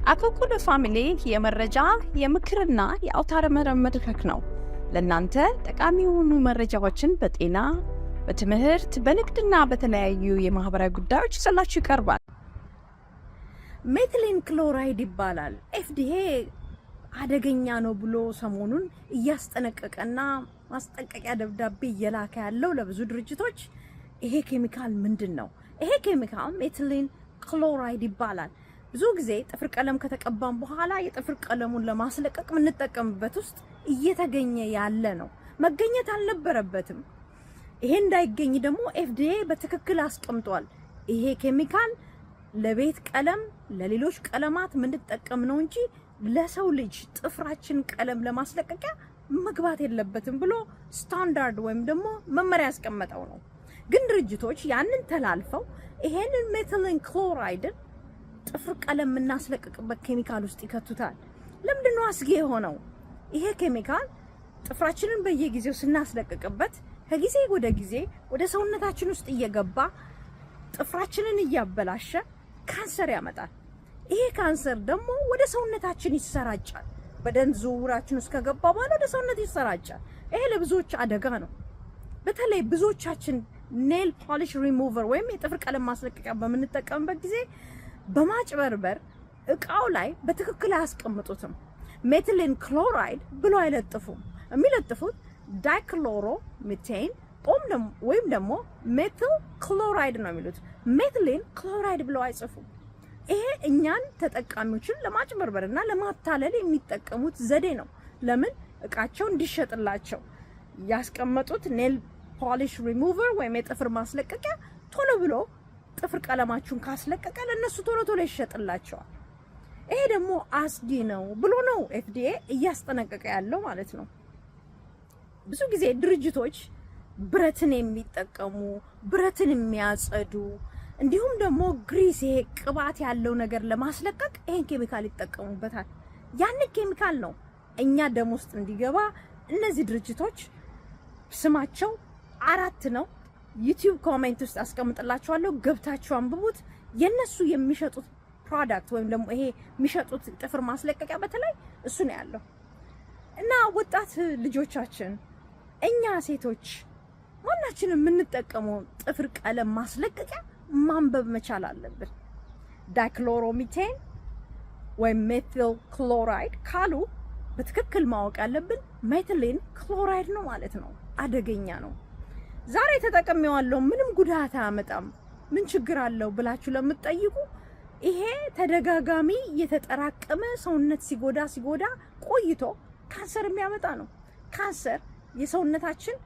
አኮኩሉ ፋሚሊ የመረጃ የምክርና የአውታረ መረብ መድረክ ነው። ለእናንተ ጠቃሚ የሆኑ መረጃዎችን በጤና፣ በትምህርት፣ በንግድና በተለያዩ የማህበራዊ ጉዳዮች ይዘላችሁ ይቀርባል። ሜትሊን ክሎራይድ ይባላል። ኤፍዲኤ አደገኛ ነው ብሎ ሰሞኑን እያስጠነቀቀና ማስጠንቀቂያ ደብዳቤ እየላከ ያለው ለብዙ ድርጅቶች ይሄ ኬሚካል ምንድን ነው? ይሄ ኬሚካል ሜትሊን ክሎራይድ ይባላል። ብዙ ጊዜ ጥፍር ቀለም ከተቀባን በኋላ የጥፍር ቀለሙን ለማስለቀቅ የምንጠቀምበት ውስጥ እየተገኘ ያለ ነው። መገኘት አልነበረበትም። ይሄ እንዳይገኝ ደግሞ ኤፍዲኤ በትክክል አስቀምጧል። ይሄ ኬሚካል ለቤት ቀለም፣ ለሌሎች ቀለማት የምንጠቀም ነው እንጂ ለሰው ልጅ ጥፍራችን ቀለም ለማስለቀቂያ መግባት የለበትም ብሎ ስታንዳርድ ወይም ደግሞ መመሪያ ያስቀመጠው ነው። ግን ድርጅቶች ያንን ተላልፈው ይሄንን ሜትሊን ክሎራይድን ጥፍር ቀለም የምናስለቅቅበት ኬሚካል ውስጥ ይከቱታል። ለምንድነው አስጊ የሆነው? ይሄ ኬሚካል ጥፍራችንን በየጊዜው ስናስለቅቅበት ከጊዜ ወደ ጊዜ ወደ ሰውነታችን ውስጥ እየገባ ጥፍራችንን እያበላሸ ካንሰር ያመጣል። ይሄ ካንሰር ደግሞ ወደ ሰውነታችን ይሰራጫል። በደም ዝውውራችን ውስጥ ከገባ በኋላ ወደ ሰውነት ይሰራጫል። ይሄ ለብዙዎች አደጋ ነው። በተለይ ብዙዎቻችን ኔል ፖሊሽ ሪሙቨር ወይም የጥፍር ቀለም ማስለቀቂያ በምንጠቀምበት ጊዜ በማጭበርበር እቃው ላይ በትክክል አያስቀምጡትም። ሜትሊን ክሎራይድ ብሎ አይለጥፉም። የሚለጥፉት ዳይክሎሮ ሚቴን ወይም ደግሞ ሜትል ክሎራይድ ነው የሚሉት። ሜትሊን ክሎራይድ ብለው አይጽፉም። ይሄ እኛን ተጠቃሚዎችን ለማጭበርበርና ለማታለል የሚጠቀሙት ዘዴ ነው። ለምን? እቃቸው እንዲሸጥላቸው ያስቀመጡት ኔል ፖሊሽ ሪሙቨር ወይም የጥፍር ማስለቀቂያ ቶሎ ብሎ ጥፍር ቀለማችሁን ካስለቀቀ ለነሱ ቶሎ ይሸጥላቸዋል። ይሄ ደግሞ አስጊ ነው ብሎ ነው ኤፍዲኤ እያስጠነቀቀ ያለው ማለት ነው። ብዙ ጊዜ ድርጅቶች ብረትን የሚጠቀሙ ብረትን የሚያጸዱ እንዲሁም ደግሞ ግሪስ ይሄ ቅባት ያለው ነገር ለማስለቀቅ ይሄን ኬሚካል ይጠቀሙበታል። ያን ኬሚካል ነው እኛ ደም ውስጥ እንዲገባ እነዚህ ድርጅቶች ስማቸው 4 ነው። ዩቲዩብ ኮሜንት ውስጥ አስቀምጥላችኋለሁ፣ ገብታችሁ አንብቡት። የነሱ የሚሸጡት ፕሮዳክት ወይም ደግሞ ይሄ የሚሸጡት ጥፍር ማስለቀቂያ በተለይ እሱ ነው ያለው። እና ወጣት ልጆቻችን እኛ ሴቶች ማናችንም የምንጠቀመው ጥፍር ቀለም ማስለቀቂያ ማንበብ መቻል አለብን። ዳይክሎሮሚቴን ወይም ሜትል ክሎራይድ ካሉ በትክክል ማወቅ ያለብን ሜትሊን ክሎራይድ ነው ማለት ነው። አደገኛ ነው። ዛሬ ተጠቅሜዋለሁ ምንም ጉዳት አያመጣም ምን ችግር አለው ብላችሁ ለምትጠይቁ ይሄ ተደጋጋሚ የተጠራቀመ ሰውነት ሲጎዳ ቆይቶ ካንሰር የሚያመጣ ነው። ካንሰር የሰውነታችን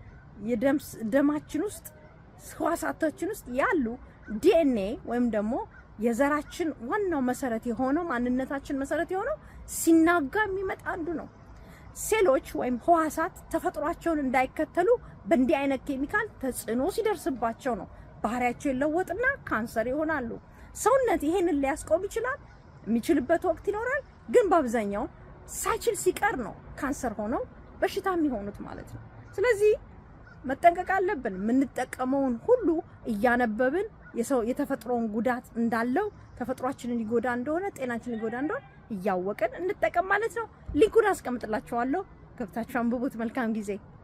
የደማችን ውስጥ ህዋሳቶችን ውስጥ ያሉ ዲኤንኤ ወይም ደግሞ የዘራችን ዋናው መሰረት የሆነው ማንነታችን መሰረት የሆነው ሲናጋ የሚመጣ አንዱ ነው። ሴሎች ወይም ህዋሳት ተፈጥሯቸውን እንዳይከተሉ በእንዲህ አይነት ኬሚካል ተጽዕኖ ሲደርስባቸው ነው ባህሪያቸው ይለወጥና ካንሰር ይሆናሉ። ሰውነት ይሄንን ሊያስቆም ይችላል፣ የሚችልበት ወቅት ይኖራል። ግን በአብዛኛው ሳይችል ሲቀር ነው ካንሰር ሆነው በሽታ የሚሆኑት ማለት ነው። ስለዚህ መጠንቀቅ አለብን። የምንጠቀመውን ሁሉ እያነበብን የተፈጥሮን ጉዳት እንዳለው ተፈጥሯችንን ይጎዳ እንደሆነ ጤናችንን ይጎዳ እንደሆነ እያወቅን እንጠቀም ማለት ነው። ሊንኩን አስቀምጥላችኋለሁ፣ ገብታችሁ አንብቡት። መልካም ጊዜ